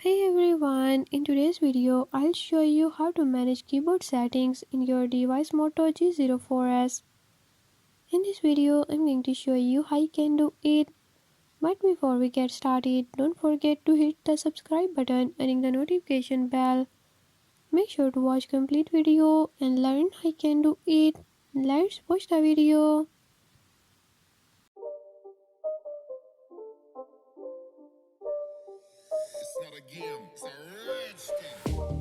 Hey everyone, in today's video I'll show you how to manage keyboard settings in your device Moto G04s. In this video I'm going to show you how you can do it. But before we get started, don't forget to hit the subscribe button and ring the notification bell. Make sure to watch complete video and learn how you can do it. Let's watch the video. It's not a game, it's a rich thing.